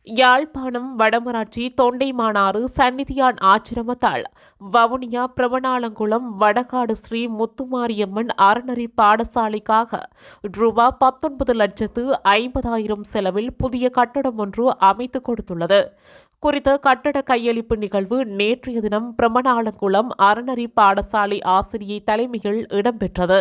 யாழ்ப்பாணம் வடமராட்சி தொண்டைமானாறு சந்நிதியான் ஆச்சிரமத்தால் வவுனியா பிரமணாலங்குளம் வடகாடு ஸ்ரீ முத்துமாரியம்மன் அறநெறி பாடசாலைக்காக ரூபாய் 19,50,000 செலவில் புதிய கட்டடம் ஒன்று அமைத்துக் கொடுத்துள்ளது. குறித்த கட்டட கையளிப்பு நிகழ்வு நேற்றைய தினம் பிரமணாலங்குளம் அறநெறி பாடசாலை ஆசிரியை தலைமையில் இடம்பெற்றது.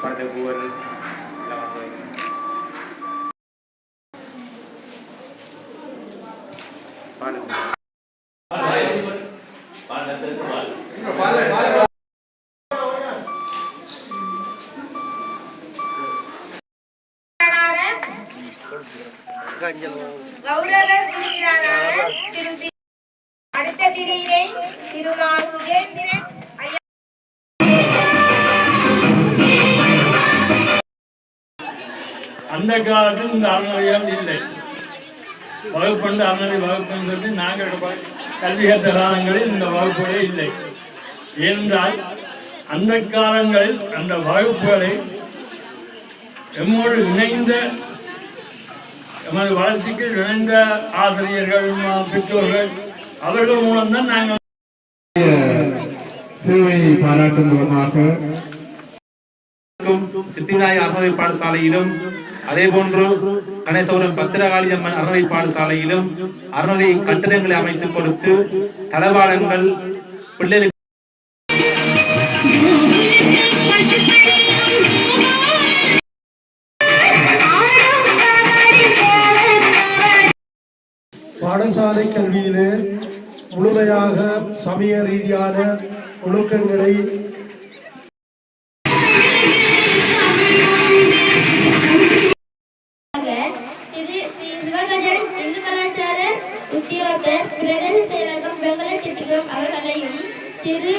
pada bulan அடுத்த திரையிலே திருமா சுஜேந்திரன் அந்த காலத்தில் இந்த அறநிலையம் இல்லை. வகுப்பண்டு அறநிலை வகுப்புன்றது நாங்கள் கல்வி கற்ற காலங்களில் இந்த வகுப்புகளே இல்லை. ஏனென்றால் அந்த காலங்களில் அந்த வகுப்புகளை எம்மோடு இணைந்த எமது வளர்ச்சிக்கு இணைந்த ஆசிரியர்கள் பெற்றோர்கள் அவர்கள் மூலம்தான் நாங்கள் சேவையை பாராட்டும் மூலமாக சித்திராய அறநிலை பாடசாலையிலும் அதே போன்று கணேசபுரம் பத்திரகாளியம்மன் அறநிலை பாடசாலையிலும் அறநிலை கட்டிடங்களை அமைத்துக் கொடுத்து தளவாடங்கள் பிள்ளைகளுக்கு பாடசாலை கல்வியிலே முழுமையாக சமய ரீதியான ஒழுக்கங்களை இந்து கலாச்சார உத்தியோகத்தர் பிரதேச செயலகம் வெங்கல செட்டிகளும் அவர்களையும் திரு